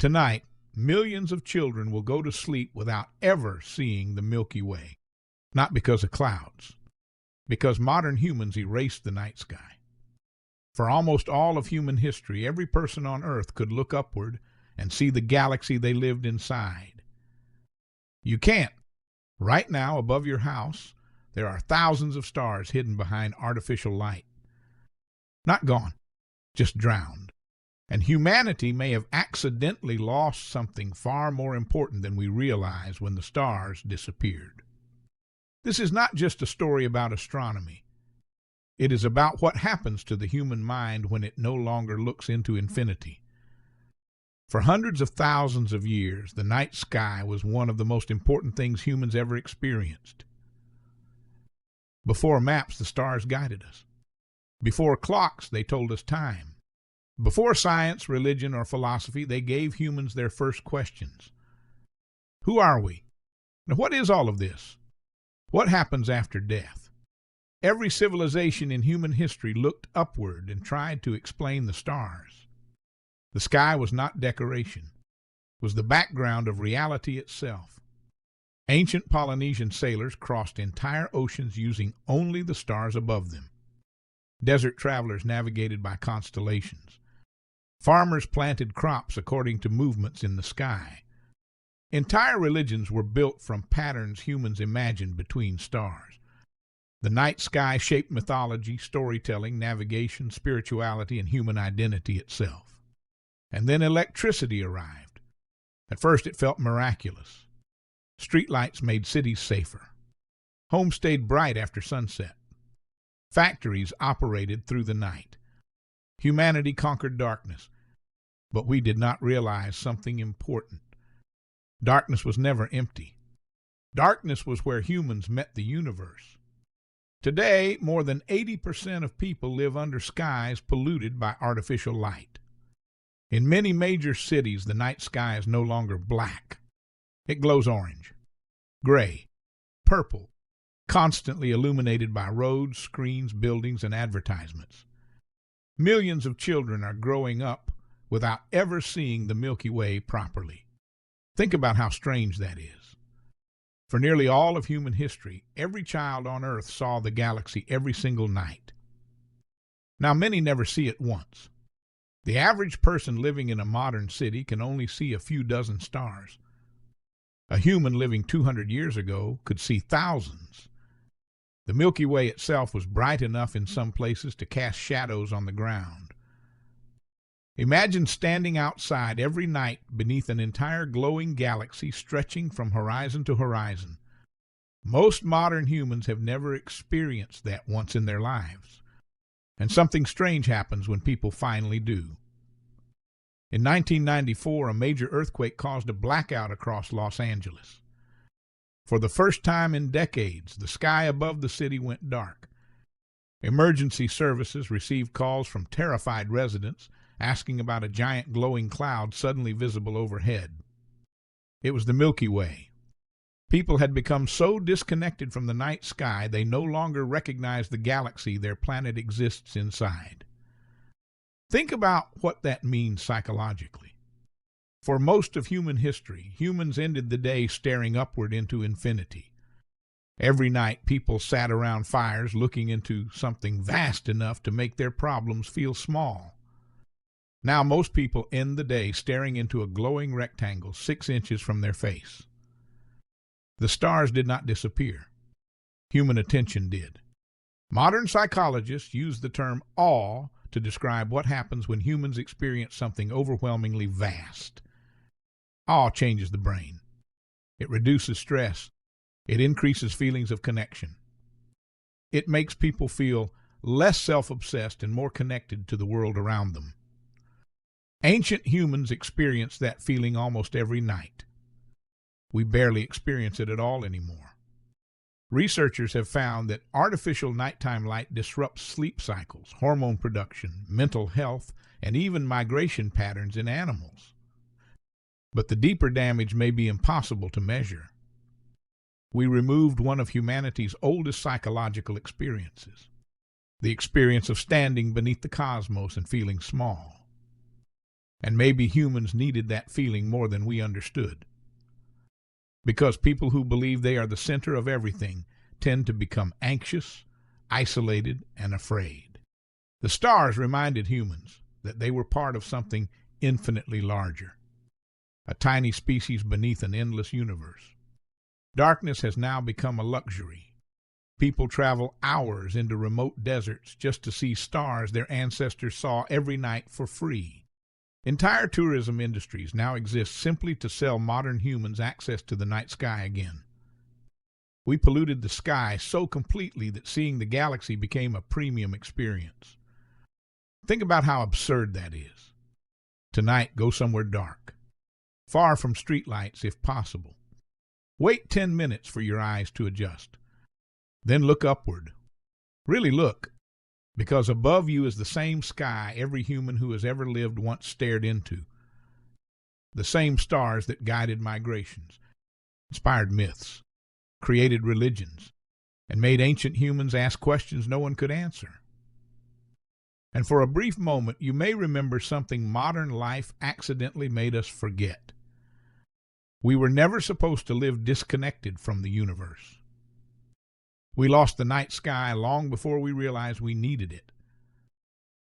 Tonight, millions of children will go to sleep without ever seeing the Milky Way. Not because of clouds, because modern humans erased the night sky. For almost all of human history, every person on Earth could look upward and see the galaxy they lived inside. You can't. Right now, above your house, there are thousands of stars hidden behind artificial light. Not gone, just drowned. And humanity may have accidentally lost something far more important than we realized when the stars disappeared. This is not just a story about astronomy. It is about what happens to the human mind when it no longer looks into infinity. For hundreds of thousands of years, the night sky was one of the most important things humans ever experienced. Before maps, the stars guided us. Before clocks, they told us time. Before science, religion, or philosophy, they gave humans their first questions. Who are we? Now, what is all of this? What happens after death? Every civilization in human history looked upward and tried to explain the stars. The sky was not decoration, it was the background of reality itself. Ancient Polynesian sailors crossed entire oceans using only the stars above them. Desert travelers navigated by constellations. Farmers planted crops according to movements in the sky. Entire religions were built from patterns humans imagined between stars. The night sky shaped mythology, storytelling, navigation, spirituality, and human identity itself. And then electricity arrived. At first it felt miraculous. Streetlights made cities safer. Homes stayed bright after sunset. Factories operated through the night. Humanity conquered darkness. But we did not realize something important. Darkness was never empty. Darkness was where humans met the universe. Today, more than 80% of people live under skies polluted by artificial light. In many major cities, the night sky is no longer black. It glows orange, gray, purple, constantly illuminated by roads, screens, buildings, and advertisements. Millions of children are growing up without ever seeing the Milky Way properly. Think about how strange that is. For nearly all of human history, every child on Earth saw the galaxy every single night. Now, many never see it once. The average person living in a modern city can only see a few dozen stars. A human living 200 years ago could see thousands. The Milky Way itself was bright enough in some places to cast shadows on the ground. Imagine standing outside every night beneath an entire glowing galaxy stretching from horizon to horizon. Most modern humans have never experienced that once in their lives. And something strange happens when people finally do. In 1994, a major earthquake caused a blackout across Los Angeles. For the first time in decades, the sky above the city went dark. Emergency services received calls from terrified residents asking about a giant glowing cloud suddenly visible overhead. It was the Milky Way. People had become so disconnected from the night sky they no longer recognized the galaxy their planet exists inside. Think about what that means psychologically. For most of human history, humans ended the day staring upward into infinity. Every night, people sat around fires looking into something vast enough to make their problems feel small. Now most people end the day staring into a glowing rectangle 6 inches from their face. The stars did not disappear. Human attention did. Modern psychologists use the term awe to describe what happens when humans experience something overwhelmingly vast. Awe changes the brain. It reduces stress. It increases feelings of connection. It makes people feel less self-obsessed and more connected to the world around them. Ancient humans experienced that feeling almost every night. We barely experience it at all anymore. Researchers have found that artificial nighttime light disrupts sleep cycles, hormone production, mental health, and even migration patterns in animals. But the deeper damage may be impossible to measure. We removed one of humanity's oldest psychological experiences, the experience of standing beneath the cosmos and feeling small. And maybe humans needed that feeling more than we understood. Because people who believe they are the center of everything tend to become anxious, isolated, and afraid. The stars reminded humans that they were part of something infinitely larger, a tiny species beneath an endless universe. Darkness has now become a luxury. People travel hours into remote deserts just to see stars their ancestors saw every night for free. Entire tourism industries now exist simply to sell modern humans access to the night sky again. We polluted the sky so completely that seeing the galaxy became a premium experience. Think about how absurd that is. Tonight, go somewhere dark, far from streetlights if possible. Wait 10 minutes for your eyes to adjust. Then look upward. Really look, because above you is the same sky every human who has ever lived once stared into. The same stars that guided migrations, inspired myths, created religions, and made ancient humans ask questions no one could answer. And for a brief moment, you may remember something modern life accidentally made us forget. We were never supposed to live disconnected from the universe. We lost the night sky long before we realized we needed it.